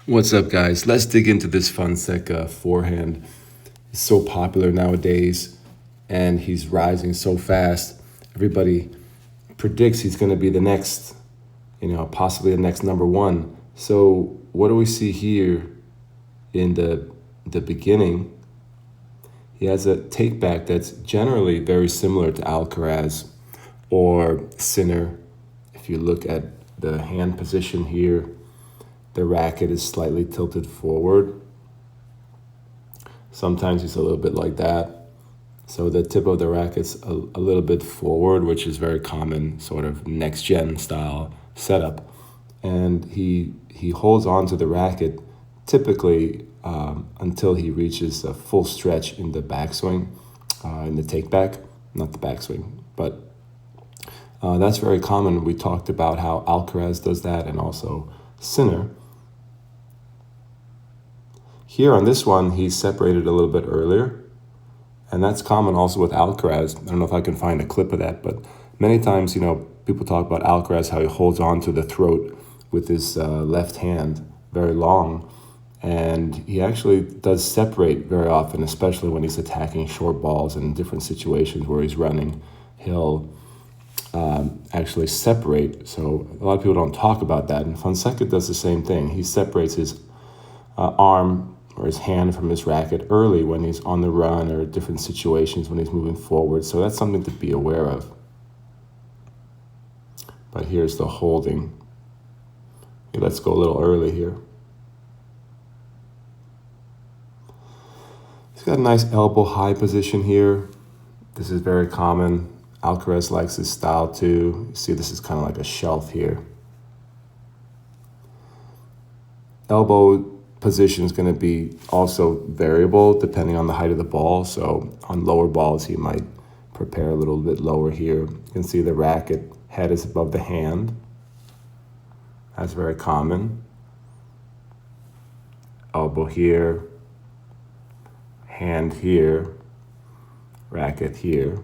What's up, guys? Let's dig into this Fonseca forehand. It's so popular nowadays, and he's rising so fast. Everybody predicts he's going to be the next, possibly the next number one. So what do we see here in the beginning? He has a takeback that's generally very similar to Alcaraz or Sinner. If you look at the hand position here, the racket is slightly tilted forward. Sometimes it's a little bit like that. So the tip of the racket's a little bit forward, which is very common sort of next-gen style setup. And he holds on to the racket typically until he reaches a full stretch in the backswing, in the takeback, not the backswing. But that's very common. We talked about how Alcaraz does that and also Sinner. Here on this one, he's separated a little bit earlier, and that's common also with Alcaraz. I don't know if I can find a clip of that, but many times, people talk about Alcaraz, how he holds on to the throat with his left hand very long, and he actually does separate very often, especially when he's attacking short balls in different situations where he's running. He'll actually separate, so a lot of people don't talk about that, and Fonseca does the same thing. He separates his arm or his hand from his racket early when he's on the run or different situations when he's moving forward. So that's something to be aware of. But here's the holding. Okay, let's go a little early here. He's got a nice elbow high position here. This is very common. Alcaraz likes this style too. You see, this is kind of like a shelf here. Elbow position is going to be also variable depending on the height of the ball. So on lower balls, he might prepare a little bit lower here. You can see the racket head is above the hand. That's very common. Elbow here, hand here, racket here.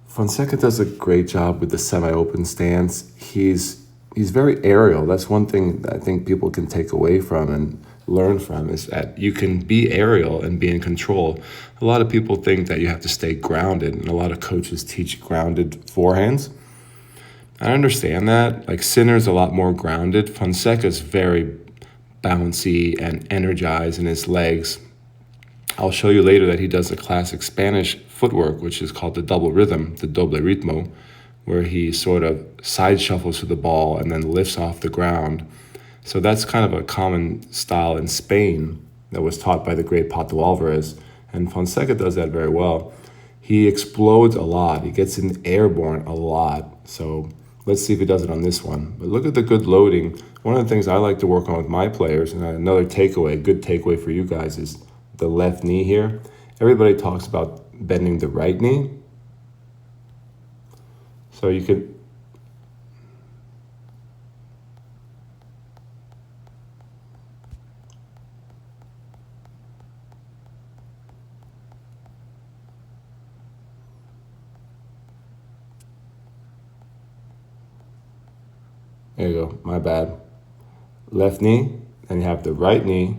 Fonseca does a great job with the semi-open stance. He's very aerial. That's one thing that I think people can take away from and learn from, is that you can be aerial and be in control. A lot of people think that you have to stay grounded, and a lot of coaches teach grounded forehands. I understand that. Like, Sinner's a lot more grounded. Fonseca's very bouncy and energized in his legs. I'll show you later that he does a classic Spanish footwork, which is called the double rhythm, the doble ritmo, where he sort of side shuffles to the ball and then lifts off the ground. So that's kind of a common style in Spain that was taught by the great Pato Alvarez, and Fonseca does that very well. He explodes a lot. He gets in airborne a lot. So let's see if he does it on this one. But look at the good loading. One of the things I like to work on with my players, and another takeaway, good takeaway for you guys, is the left knee here. Everybody talks about bending the right knee. So you could there you go, my bad. Left knee, and you have the right knee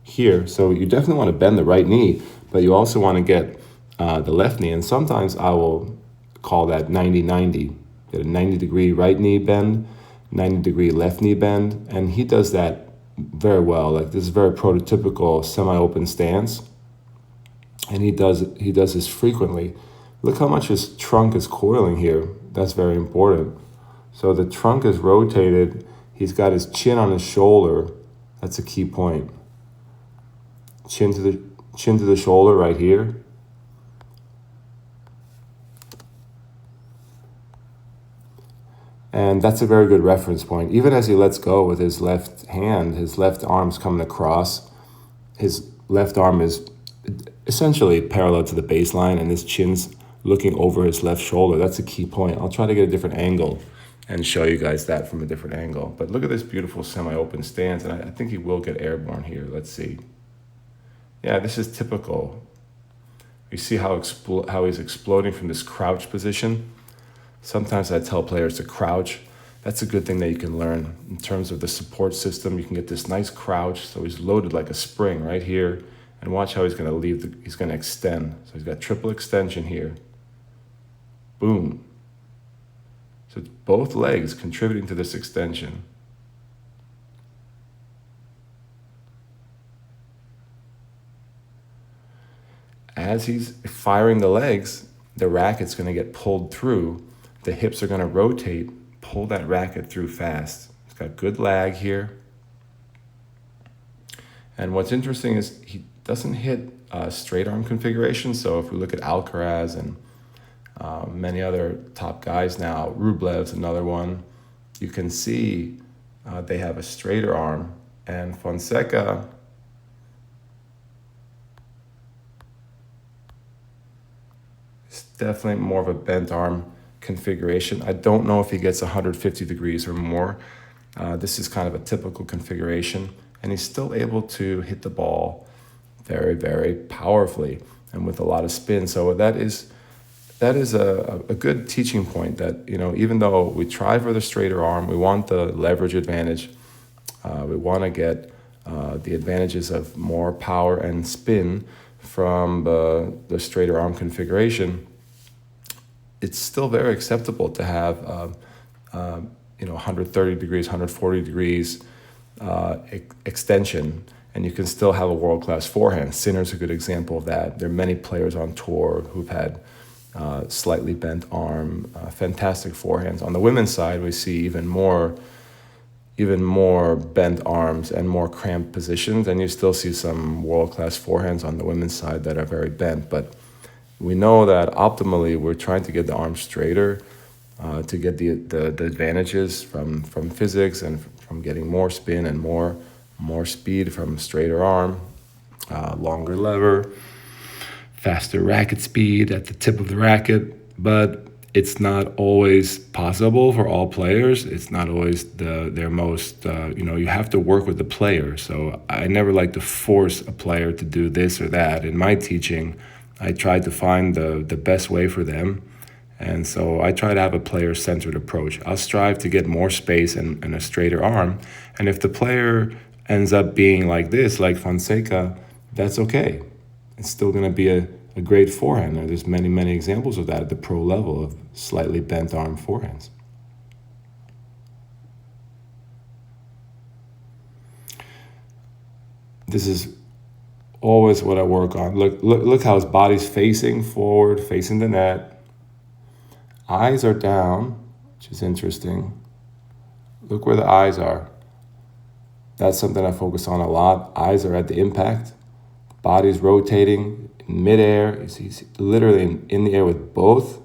here. So you definitely want to bend the right knee, but you also want to get the left knee. And sometimes I will call that 90-90. Get a 90-degree right knee bend, 90-degree left knee bend. And he does that very well. Like, this is very prototypical semi-open stance. And he does this frequently. Look how much his trunk is coiling here. That's very important. So the trunk is rotated. He's got his chin on his shoulder. That's a key point. Chin to the shoulder right here. And that's a very good reference point. Even as he lets go with his left hand, his left arm's coming across. His left arm is essentially parallel to the baseline, and his chin's looking over his left shoulder. That's a key point. I'll try to get a different angle and show you guys that from a different angle. But look at this beautiful semi-open stance, and I think he will get airborne here. Let's see. Yeah, this is typical. You see how he's exploding from this crouch position. Sometimes I tell players to crouch. That's a good thing that you can learn in terms of the support system. You can get this nice crouch. So he's loaded like a spring right here. And watch how he's going to he's going to extend. So he's got triple extension here. Boom. So it's both legs contributing to this extension. As he's firing the legs, the racket's going to get pulled through. The hips are going to rotate, pull that racket through fast. It's got good lag here. And what's interesting is he doesn't hit straight arm configuration. So if we look at Alcaraz and many other top guys now, Rublev's another one, you can see they have a straighter arm. And Fonseca, it's definitely more of a bent arm configuration. I don't know if he gets 150 degrees or more. This is kind of a typical configuration, and he's still able to hit the ball very, very powerfully and with a lot of spin. So that is a good teaching point that, even though we try for the straighter arm, we want the leverage advantage, we want to get the advantages of more power and spin from the straighter arm configuration, it's still very acceptable to have 130 degrees, 140 degrees extension, and you can still have a world-class forehand. Sinner's a good example of that. There are many players on tour who've had slightly bent arm, fantastic forehands. On the women's side, we see even more bent arms and more cramped positions, and you still see some world-class forehands on the women's side that are very bent. But we know that optimally we're trying to get the arm straighter to get the advantages from physics and from getting more spin and more speed from straighter arm, longer lever, faster racket speed at the tip of the racket. But it's not always possible for all players. It's not always their most, you have to work with the player. So I never like to force a player to do this or that. In my teaching, I try to find the best way for them. And so I try to have a player-centered approach. I'll strive to get more space and a straighter arm. And if the player ends up being like this, like Fonseca, that's okay. It's still going to be a great forehand. There's many, many examples of that at the pro level of slightly bent arm forehands. This is always what I work on. Look how his body's facing forward, facing the net. Eyes are down, which is interesting. Look where the eyes are. That's something I focus on a lot. Eyes are at the impact. Body's rotating in midair. He's literally in the air with both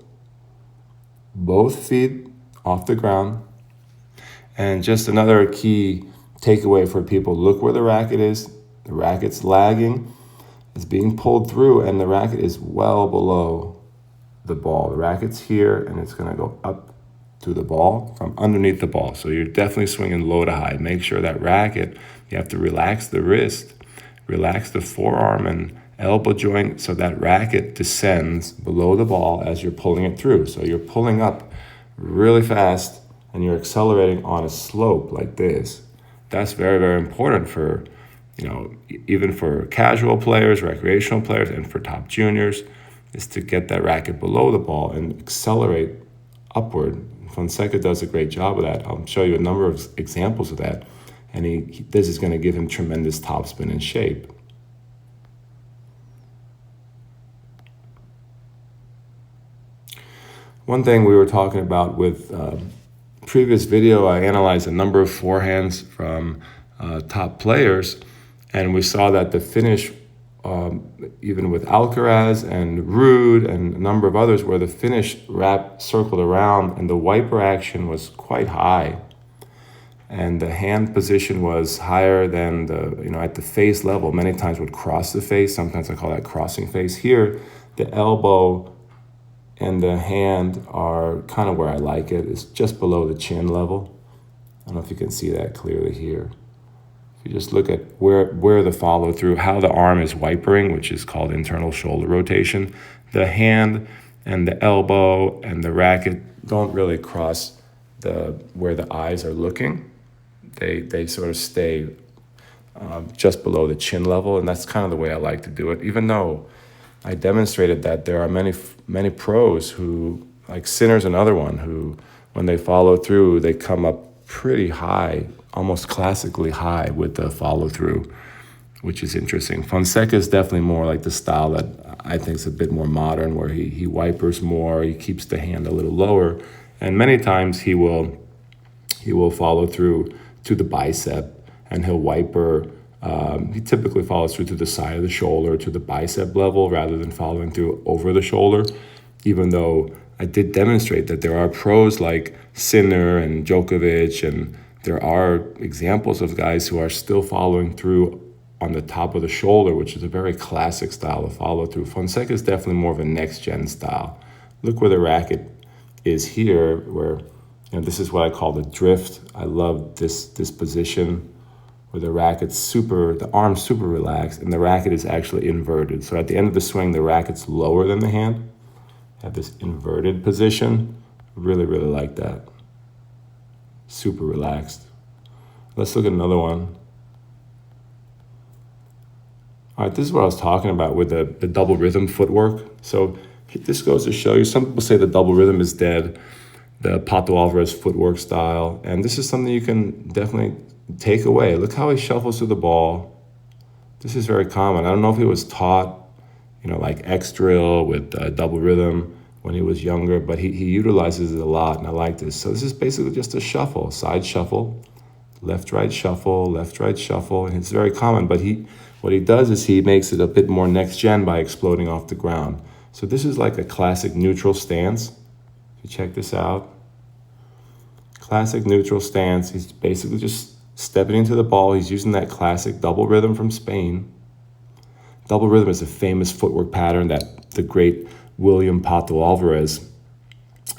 feet off the ground. And just another key takeaway for people, look where the racket is. The racket's lagging. It's being pulled through, and the racket is well below the ball. The racket's here, and it's going to go up to the ball from underneath the ball. So you're definitely swinging low to high. Make sure that racket, you have to relax the wrist, relax the forearm and elbow joint so that racket descends below the ball as you're pulling it through. So you're pulling up really fast and you're accelerating on a slope like this. That's very, very important for, even for casual players, recreational players, and for top juniors, is to get that racket below the ball and accelerate upward. Fonseca does a great job of that. I'll show you a number of examples of that. And this is going to give him tremendous topspin and shape. One thing we were talking about with previous video, I analyzed a number of forehands from top players, and we saw that the finish, even with Alcaraz and Ruud and a number of others, where the finish circled around and the wiper action was quite high, and the hand position was higher than at the face level. Many times would cross the face. Sometimes I call that crossing face. Here, the elbow and the hand are kind of where I like it. It's just below the chin level. I don't know if you can see that clearly here. If you just look at where the follow through, how the arm is wipering, which is called internal shoulder rotation. The hand and the elbow and the racket don't really cross where the eyes are looking. They sort of stay just below the chin level, and that's kind of the way I like to do it. Even though I demonstrated that there are many pros who, like Sinner's another one, who when they follow through, they come up pretty high, almost classically high with the follow through, which is interesting. Fonseca is definitely more like the style that I think is a bit more modern, where he wipers more, he keeps the hand a little lower, and many times he will follow through to the bicep, and he'll wiper. He typically follows through to the side of the shoulder, to the bicep level, rather than following through over the shoulder, even though I did demonstrate that there are pros like Sinner and Djokovic, and there are examples of guys who are still following through on the top of the shoulder, which is a very classic style of follow through. Fonseca is definitely more of a next gen style. Look where the racket is here, where this is what I call the drift. I love this position where the the arm's super relaxed, and the racket is actually inverted. So at the end of the swing, the racket's lower than the hand. I have this inverted position. Really, really like that. Super relaxed. Let's look at another one. All right, this is what I was talking about with the double rhythm footwork. So this goes to show you, some people say the double rhythm is dead, the Pato Alvarez footwork style, and this is something you can definitely take away. Look how he shuffles through the ball. This is very common. I don't know if he was taught, like X drill with double rhythm when he was younger, but he utilizes it a lot, and I like this. So this is basically just a shuffle, side shuffle, left, right shuffle, and it's very common, but what he does is he makes it a bit more next gen by exploding off the ground. So this is like a classic neutral stance. If you check this out, classic neutral stance. He's basically just stepping into the ball. He's using that classic double rhythm from Spain. Double rhythm is a famous footwork pattern that the great William Pato Alvarez,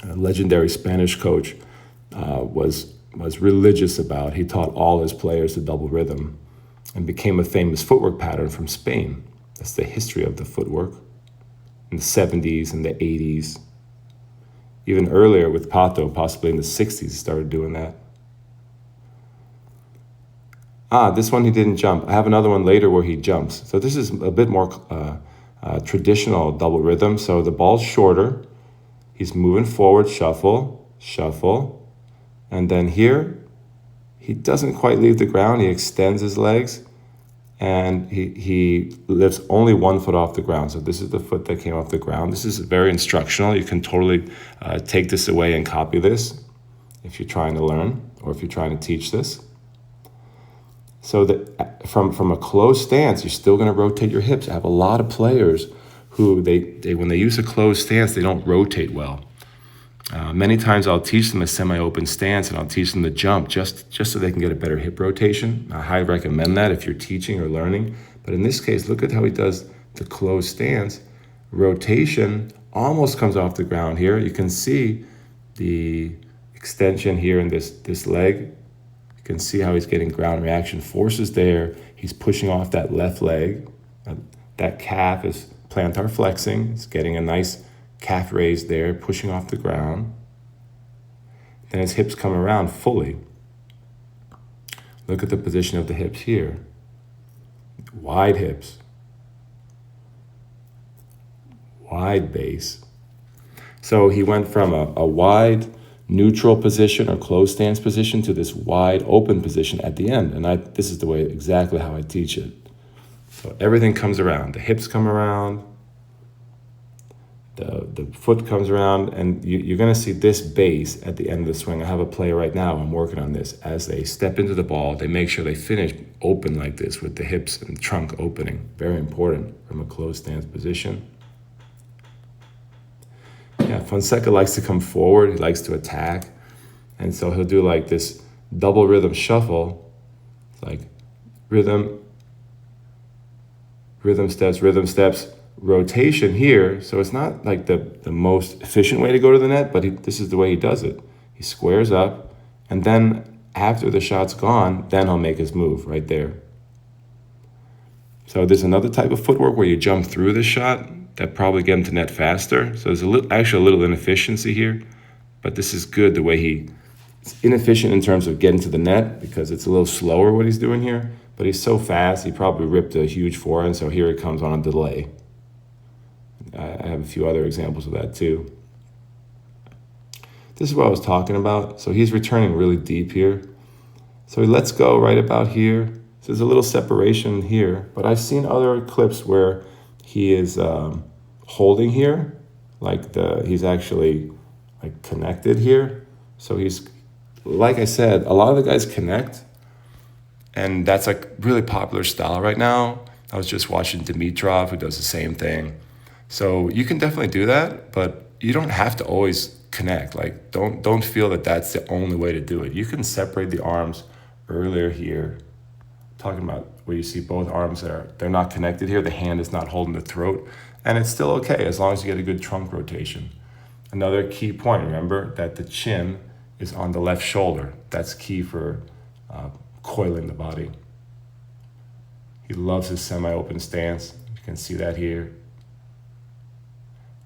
a legendary Spanish coach, was religious about. He taught all his players the double rhythm and became a famous footwork pattern from Spain. That's the history of the footwork in the 70s and the 80s. Even earlier with Pato, possibly in the 60s, he started doing that. This one he didn't jump. I have another one later where he jumps. So this is a bit more traditional double rhythm. So the ball's shorter. He's moving forward, shuffle, shuffle. And then here, he doesn't quite leave the ground. He extends his legs, and he lifts only 1 foot off the ground. So this is the foot that came off the ground. This is very instructional. You can totally take this away and copy this if you're trying to learn or if you're trying to teach this. So that from a closed stance, you're still going to rotate your hips. I have a lot of players who they when they use a closed stance, they don't rotate well. Many times I'll teach them a semi-open stance, and I'll teach them the jump just so they can get a better hip rotation. I highly recommend that if you're teaching or learning. But in this case, look at how he does the closed stance. Rotation almost comes off the ground here. You can see the extension here in this leg. You can see how he's getting ground reaction forces there. He's pushing off that left leg. That calf is plantar flexing. It's getting a nice calf raise there, pushing off the ground. Then his hips come around fully. Look at the position of the hips here. Wide hips. Wide base. So he went from a wide neutral position or closed stance position to this wide open position at the end. And this is the way exactly how I teach it. So everything comes around. The hips come around. The foot comes around, and you're going to see this base at the end of the swing. I have a player right now, I'm working on this. As they step into the ball, they make sure they finish open like this with the hips and trunk opening. Very important from a closed stance position. Yeah, Fonseca likes to come forward. He likes to attack. And so he'll do like this double rhythm shuffle. It's like rhythm steps, rotation here. So it's not like the most efficient way to go to the net, but this is the way he does it. He squares up, and then after the shot's gone, then he'll make his move right there. So there's another type of footwork where you jump through the shot. that probably get him to net faster. So there's actually a little inefficiency here, but this is good the way it's inefficient in terms of getting to the net because it's a little slower what he's doing here, but he's so fast, he probably ripped a huge forehand, so here it comes on a delay. I have a few other examples of that too. This is what I was talking about. So he's returning really deep here. So he lets go right about here. So there's a little separation here, but I've seen other clips where he is holding here, like he's actually like connected here. So he's, like I said, a lot of the guys connect, and that's like really popular style right now. I was just watching Dimitrov, who does the same thing. So you can definitely do that, but you don't have to always connect. Like don't feel that that's the only way to do it. You can separate the arms earlier here. Talking about where you see both arms they're not connected here. The hand is not holding the throat, and it's still okay as long as you get a good trunk rotation. Another key point, remember that the chin is on the left shoulder. That's key for coiling the body. He loves his semi-open stance. You can see that here.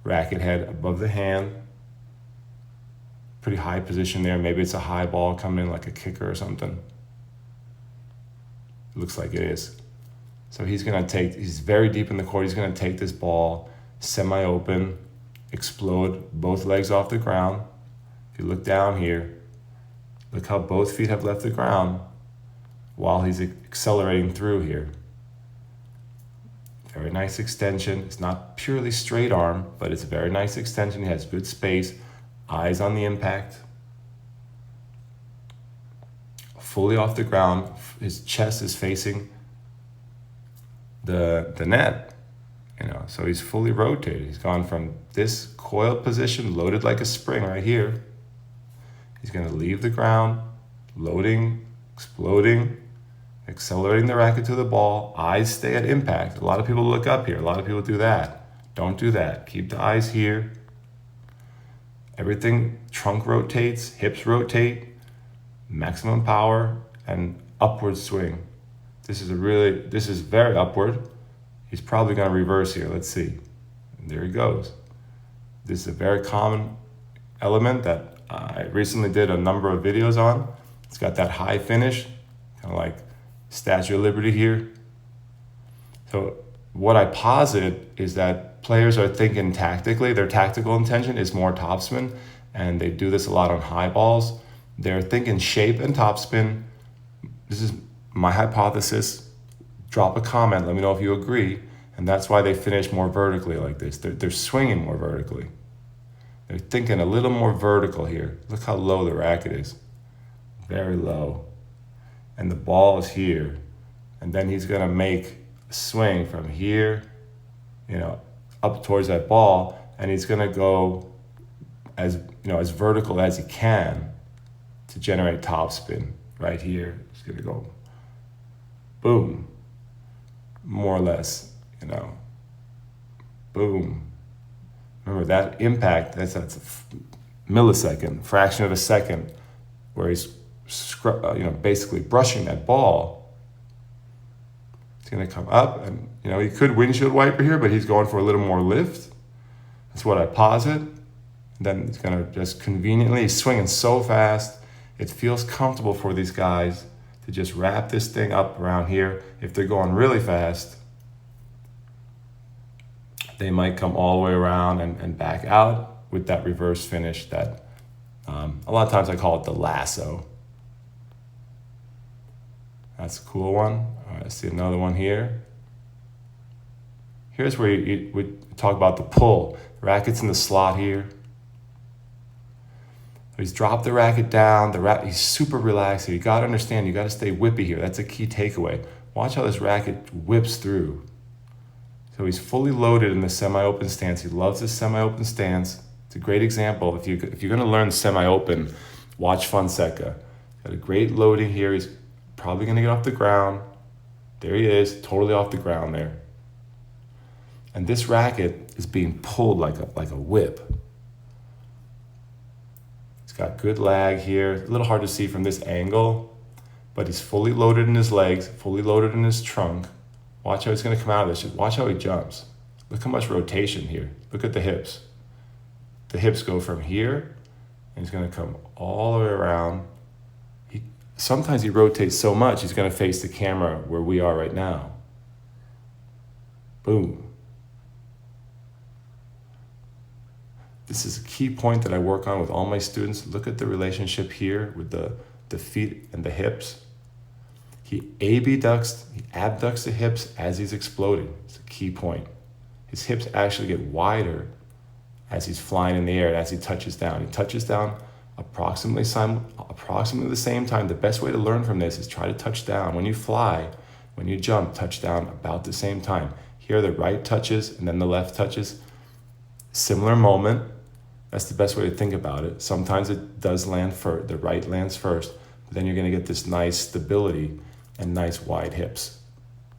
Racket head above the hand. Pretty high position there. Maybe it's a high ball coming in like a kicker or something. It looks like it is. So he's very deep in the court. He's gonna take this ball, semi-open, explode both legs off the ground. If you look down here, look how both feet have left the ground while he's accelerating through here. Very nice extension. It's not purely straight arm, but it's a very nice extension. He has good space, eyes on the impact. Fully off the ground. His chest is facing the net, so he's fully rotated. He's gone from this coiled position, loaded like a spring right here. He's gonna leave the ground, loading, exploding, accelerating the racket to the ball. Eyes stay at impact. A lot of people look up here. A lot of people do that. Don't do that. Keep the eyes here. Everything, trunk rotates, hips rotate, maximum power, and upward swing. This is very upward. He's probably going to reverse here. Let's see. And there he goes. This is a very common element that I recently did a number of videos on. It's got that high finish, kind of like Statue of Liberty here. So what I posit is that players are thinking tactically. Their tactical intention is more topspin, and they do this a lot on high balls. They're thinking shape and topspin. This is my hypothesis. Drop a comment, let me know if you agree. And that's why they finish more vertically like this. They're swinging more vertically. They're thinking a little more vertical here. Look how low the racket is. Very low. And the ball is here. And then he's gonna make a swing from here, up towards that ball, and he's gonna go as vertical as he can to generate topspin right here. He's gonna go boom, more or less, boom. Remember that impact, that's a millisecond, fraction of a second, where he's basically brushing that ball. It's gonna come up, and he could windshield wiper here, but he's going for a little more lift. That's what I posit. Then he's gonna just conveniently, he's swinging so fast, it feels comfortable for these guys to just wrap this thing up around here. If they're going really fast, they might come all the way around and back out with that reverse finish that a lot of times I call it the lasso. That's a cool one. All right, let's see another one here. Here's where we talk about the pull. The racket's in the slot here. He's dropped the racket down. He's super relaxed here. You got to understand, you got to stay whippy here. That's a key takeaway. Watch how this racket whips through. So he's fully loaded in the semi-open stance. He loves this semi-open stance. It's a great example. If you're going to learn semi-open, watch Fonseca. Got a great loading here. He's probably going to get off the ground. There he is, totally off the ground there. And this racket is being pulled like a whip. He's got good lag here. A little hard to see from this angle, but he's fully loaded in his legs, fully loaded in his trunk. Watch how he's going to come out of this. Just watch how he jumps. Look how much rotation here. Look at the hips. The hips go from here, and he's going to come all the way around. Sometimes he rotates so much, he's going to face the camera where we are right now. Boom. This is a key point that I work on with all my students. Look at the relationship here with the feet and the hips. He abducts the hips as he's exploding. It's a key point. His hips actually get wider as he's flying in the air, as he touches down. He touches down approximately the same time. The best way to learn from this is try to touch down. When you fly, when you jump, touch down about the same time. Here the right touches and then the left touches. Similar moment. That's the best way to think about it. Sometimes it does land first, the right lands first, but then you're gonna get this nice stability and nice wide hips.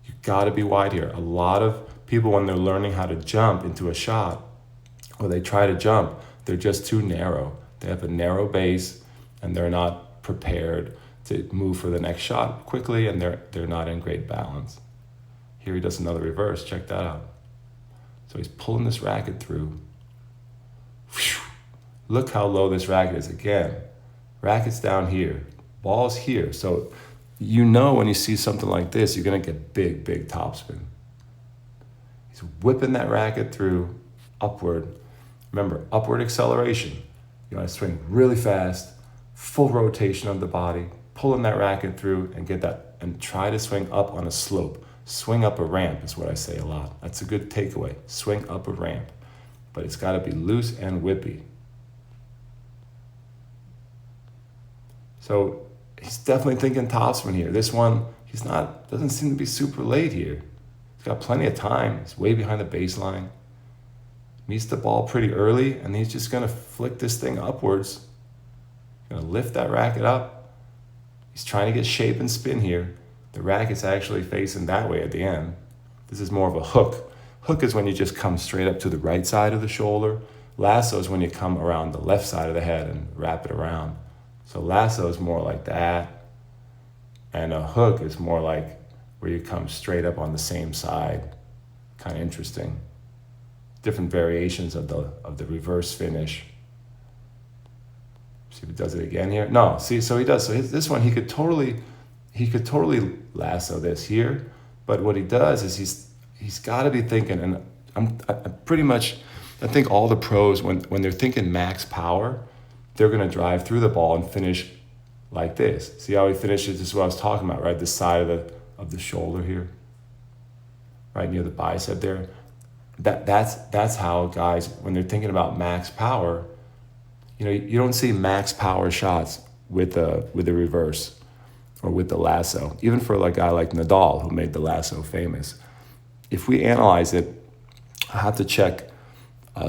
You gotta be wide here. A lot of people, when they're learning how to jump into a shot, or they try to jump, they're just too narrow. They have a narrow base and they're not prepared to move for the next shot quickly, and they're not in great balance. Here he does another reverse, check that out. So he's pulling this racket through. Look how low this racket is. Again, racket's down here, ball's here. So you know when you see something like this, you're gonna get big, big topspin. He's whipping that racket through upward. Remember, upward acceleration. You wanna swing really fast, full rotation of the body, pulling that racket through and get that, and try to swing up on a slope. Swing up a ramp is what I say a lot. That's a good takeaway. Swing up a ramp. But it's gotta be loose and whippy. So he's definitely thinking topspin here. This one, doesn't seem to be super late here. He's got plenty of time. He's way behind the baseline. Meets the ball pretty early, and he's just gonna flick this thing upwards. He's gonna lift that racket up. He's trying to get shape and spin here. The racket's actually facing that way at the end. This is more of a hook. Hook is when you just come straight up to the right side of the shoulder. Lasso is when you come around the left side of the head and wrap it around. So lasso is more like that, and a hook is more like where you come straight up on the same side. Kind of interesting. Different variations of the reverse finish. See if he does it again here. No, see, so he does. So this one, he could totally lasso this here, but what he does is he's got to be thinking, and I think all the pros, when they're thinking max power, they're going to drive through the ball and finish like this. See how he finishes? This is what I was talking about, right? The side of the shoulder here, right near the bicep there. That's how guys, when they're thinking about max power, you don't see max power shots with the reverse or with the lasso. Even for a guy like Nadal, who made the lasso famous. If we analyze it, I have to check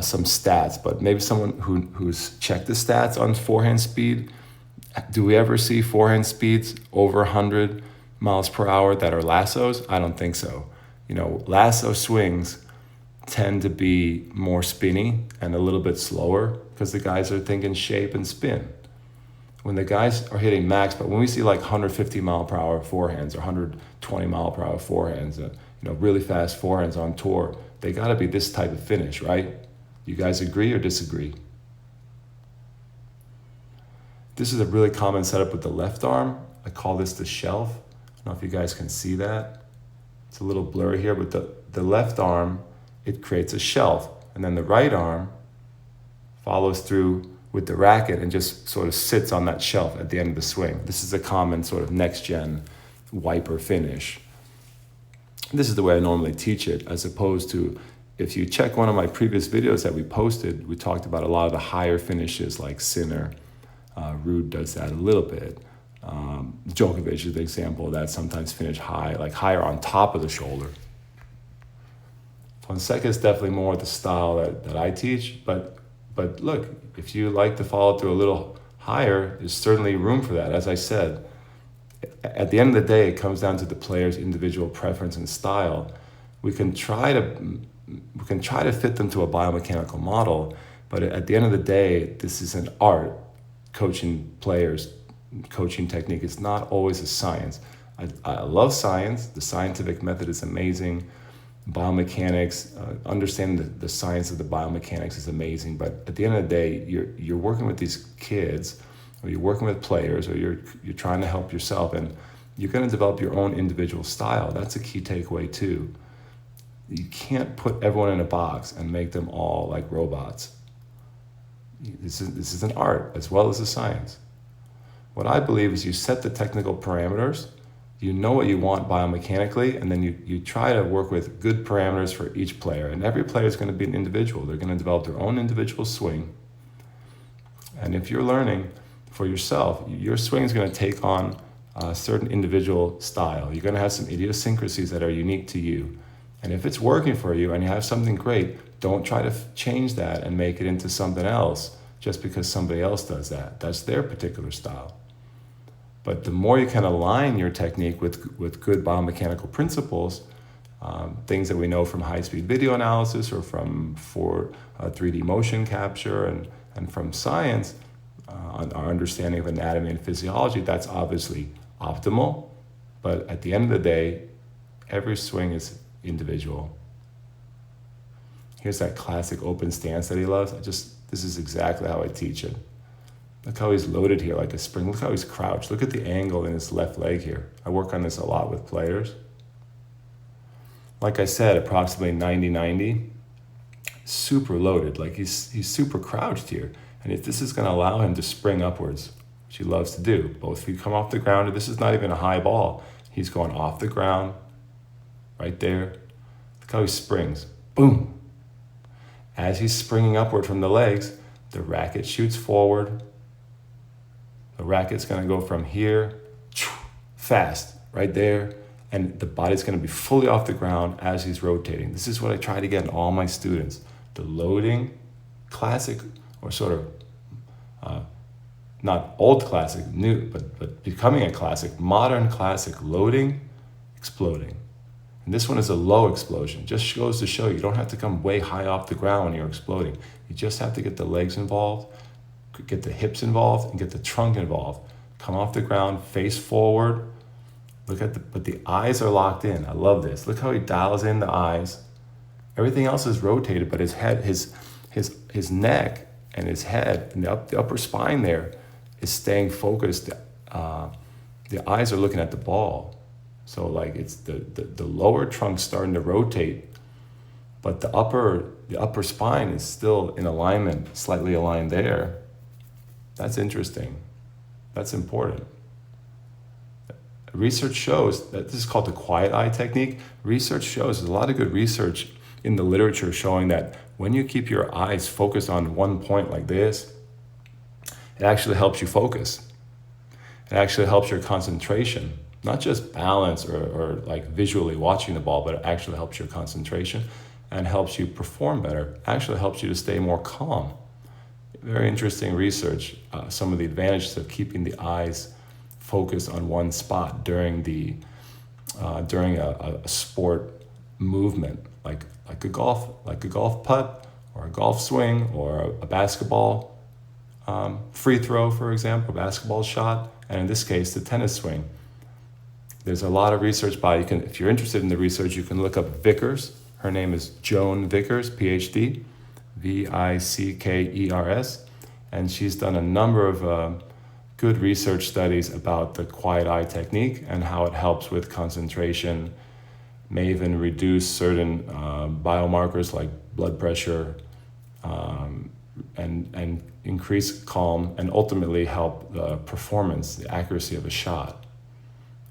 some stats, but maybe someone who's checked the stats on forehand speed. Do we ever see forehand speeds over 100 miles per hour that are lassos? I don't think so. Lasso swings tend to be more spinny and a little bit slower because the guys are thinking shape and spin. When the guys are hitting max, but when we see 150 mile per hour forehands or 120 mile per hour forehands, really fast forehands on tour, they gotta be this type of finish, right? You guys agree or disagree? This is a really common setup with the left arm. I call this the shelf. I don't know if you guys can see that. It's a little blurry here, but the left arm, it creates a shelf. And then the right arm follows through with the racket and just sort of sits on that shelf at the end of the swing. This is a common sort of next-gen wiper finish. This is the way I normally teach it, as opposed to, if you check one of my previous videos that we posted, we talked about a lot of the higher finishes like Sinner. Ruud does that a little bit. Djokovic is the example of that, sometimes finish high, higher on top of the shoulder. Fonseca is definitely more the style that I teach, but look, if you like to follow through a little higher, there's certainly room for that. As I said, at the end of the day, it comes down to the player's individual preference and style. We can try to fit them to a biomechanical model, but at the end of the day, this is an art. Coaching players, coaching technique is not always a science. I love science. The scientific method is amazing, biomechanics, understanding the science of the biomechanics is amazing. But at the end of the day, you're working with these kids, or you're working with players, or you're trying to help yourself, and you're going to develop your own individual style. That's a key takeaway too. You can't put everyone in a box and make them all like robots. This is an art as well as a science. What I believe is you set the technical parameters, you know what you want biomechanically, and then you try to work with good parameters for each player. And every player is going to be an individual. They're going to develop their own individual swing. And if you're learning for yourself, your swing is going to take on a certain individual style. You're going to have some idiosyncrasies that are unique to you. And if it's working for you and you have something great, don't try to change that and make it into something else just because somebody else does that. That's their particular style. But the more you can align your technique with good biomechanical principles, things that we know from high-speed video analysis or from 3D motion capture and from science, our understanding of anatomy and physiology, that's obviously optimal. But at the end of the day, every swing is individual. Here's that classic open stance that he loves. This is exactly how I teach it. Look how he's loaded here like a spring. Look how he's crouched. Look at the angle in his left leg here. I work on this a lot with players. Like I said, approximately 90-90. Super loaded, like he's super crouched here. And if this is going to allow him to spring upwards, which he loves to do. Both feet come off the ground, and this is not even a high ball. He's going off the ground, right there. Look how he springs. Boom. As he's springing upward from the legs, the racket shoots forward. The racket's going to go from here, fast, right there, and the body's going to be fully off the ground as he's rotating. This is what I try to get in all my students. The loading, classic, or sort of, not old classic, new, but becoming a classic, modern classic, loading, exploding. And this one is a low explosion. Just goes to show you don't have to come way high off the ground when you're exploding. You just have to get the legs involved, get the hips involved, and get the trunk involved. Come off the ground, face forward. But the eyes are locked in. I love this. Look how he dials in the eyes. Everything else is rotated, but his head, his neck and his head and the upper spine there is staying focused. The eyes are looking at the ball. So like it's the lower trunk starting to rotate, but the upper spine is still in alignment, slightly aligned there. That's interesting. That's important. Research shows that this is called the quiet eye technique. Research shows, there's a lot of good research in the literature showing that when you keep your eyes focused on one point like this, it actually helps you focus. It actually helps your concentration, not just balance or like visually watching the ball, but it actually helps your concentration and helps you perform better. It actually helps you to stay more calm. Very interesting research, some of the advantages of keeping the eyes focused on one spot during a sport movement, like a golf putt or a golf swing or a basketball free throw, for example, a basketball shot, and in this case, the tennis swing. There's a lot of research if you're interested in the research, you can look up Vickers. Her name is Joan Vickers, PhD, Vickers, and she's done a number of good research studies about the quiet eye technique and how it helps with concentration, may even reduce certain biomarkers like blood pressure, and increase calm, and ultimately help the performance, the accuracy of a shot.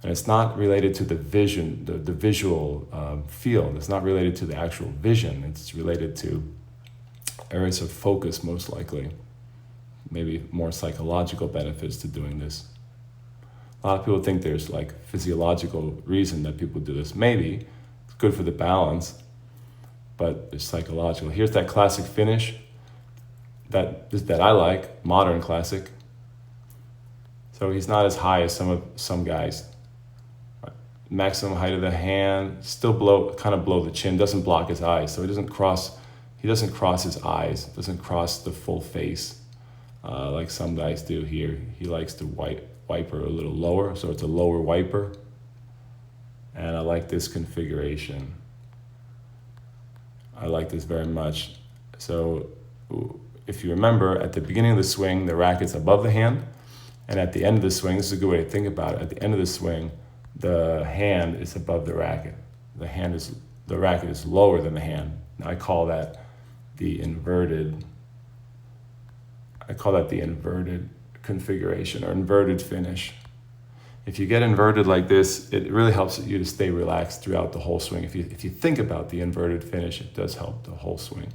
And it's not related to the vision, the visual field. It's not related to the actual vision. It's related to areas of focus, most likely. Maybe more psychological benefits to doing this. A lot of people think there's like physiological reason that people do this. Maybe it's good for the balance, but there's psychological. Here's that classic finish that I like, modern classic. So he's not as high as some guys. Maximum height of the hand, still kind of below the chin, doesn't block his eyes, so he doesn't cross his eyes, doesn't cross the full face like some guys do here. He likes to wiper a little lower, so it's a lower wiper. And I like this configuration. I like this very much. So if you remember, at the beginning of the swing, the racket's above the hand. And at the end of the swing, this is a good way to think about it. At the end of the swing, the hand is above the racket. The racket is lower than the hand. Now I call that the inverted configuration or inverted finish. If you get inverted like this, it really helps you to stay relaxed throughout the whole swing. If you think about the inverted finish, it does help the whole swing.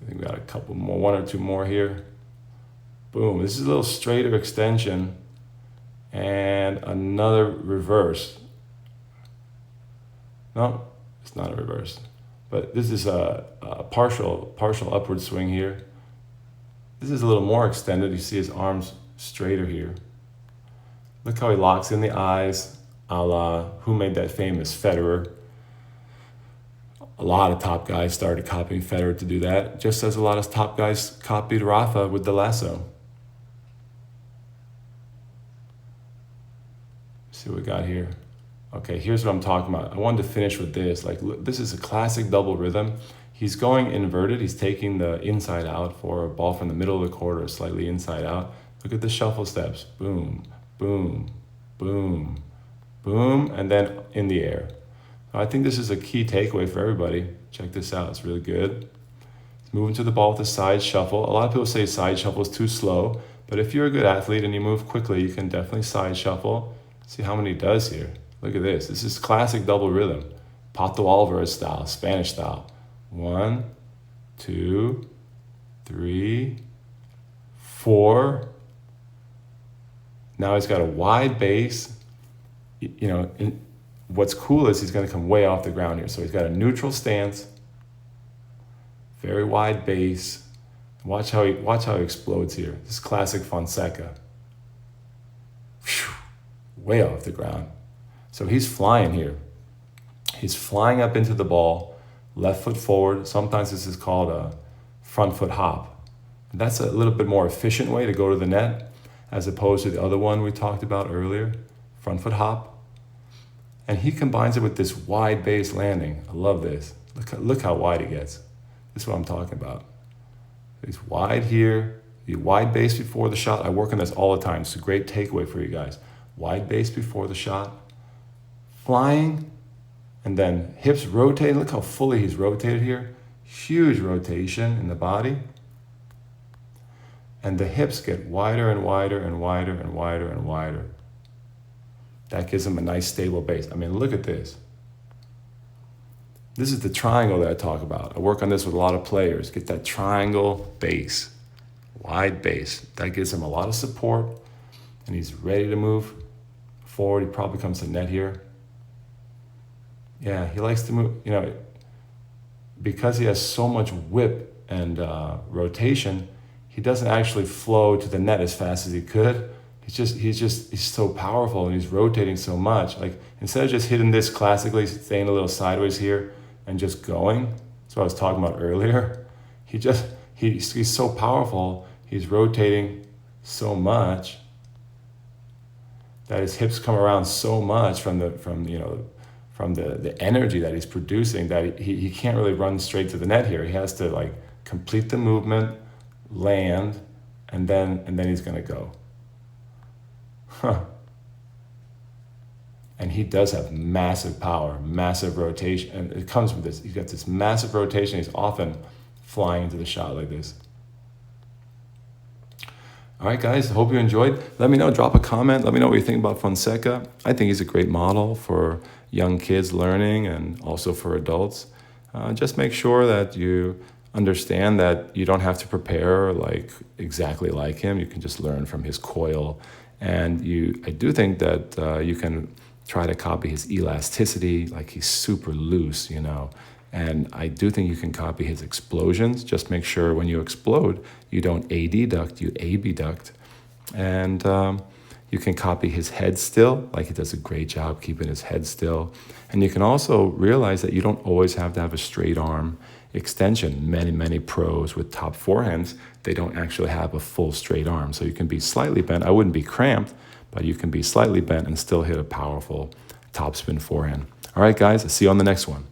I think we got a couple more, one or two more here. Boom, this is a little straighter extension and another reverse. No, it's not a reverse, but this is a partial upward swing here. This is a little more extended. You see his arms straighter here. Look how he locks in the eyes, a la who made that famous Federer. A lot of top guys started copying Federer to do that, just as a lot of top guys copied Rafa with the lasso. See what we got here. Okay, here's what I'm talking about. I wanted to finish with this. Like, look, this is a classic double rhythm. He's going inverted. He's taking the inside out for a ball from the middle of the court or slightly inside out. Look at the shuffle steps. Boom, boom, boom, boom, and then in the air. I think this is a key takeaway for everybody. Check this out. It's really good. He's moving to the ball with a side shuffle. A lot of people say side shuffle is too slow, but if you're a good athlete and you move quickly, you can definitely side shuffle. See how many he does here. Look at this. This is classic double rhythm. Pato Alvarez style, Spanish style. 1, 2, 3, 4. Now he's got a wide base. You know, what's cool is he's going to come way off the ground here. So he's got a neutral stance, very wide base. Watch how he explodes here. This is classic Fonseca. Whew, way off the ground. So he's flying here. He's flying up into the ball, left foot forward. Sometimes this is called a front foot hop. And that's a little bit more efficient way to go to the net as opposed to the other one we talked about earlier, front foot hop. And he combines it with this wide base landing. I love this. Look how wide he gets. This is what I'm talking about. He's wide here, the wide base before the shot. I work on this all the time. It's a great takeaway for you guys. Wide base before the shot, flying, and then hips rotating. Look how fully he's rotated here. Huge rotation in the body. And the hips get wider and wider and wider and wider and wider. That gives him a nice stable base. I mean, look at this. This is the triangle that I talk about. I work on this with a lot of players. Get that triangle base, wide base. That gives him a lot of support, and he's ready to move forward. He probably comes to net here. Yeah, he likes to move, you know, because he has so much whip and rotation, he doesn't actually flow to the net as fast as he could. He's so powerful and he's rotating so much. Like, instead of just hitting this classically, staying a little sideways here and just going, that's what I was talking about earlier. He's so powerful, he's rotating so much that his hips come around so much from the energy that he's producing that he can't really run straight to the net here. He has to like complete the movement, land, and then he's gonna go. And he does have massive power, massive rotation, and it comes with this. He's got this massive rotation. He's often flying into the shot like this. All right, guys, hope you enjoyed. Let me know, drop a comment. Let me know what you think about Fonseca. I think he's a great model for young kids learning and also for adults. Just make sure that you understand that you don't have to prepare like exactly like him. You can just learn from his coil. And I do think that you can try to copy his elasticity, like he's super loose, you know. And I do think you can copy his explosions. Just make sure when you explode, you don't AD duct, you AB duct. And you can copy his head still, like he does a great job keeping his head still. And you can also realize that you don't always have to have a straight arm extension. Many pros with top forehands, they don't actually have a full straight arm. So you can be slightly bent. I wouldn't be cramped, but you can be slightly bent and still hit a powerful topspin forehand. All right, guys, I'll see you on the next one.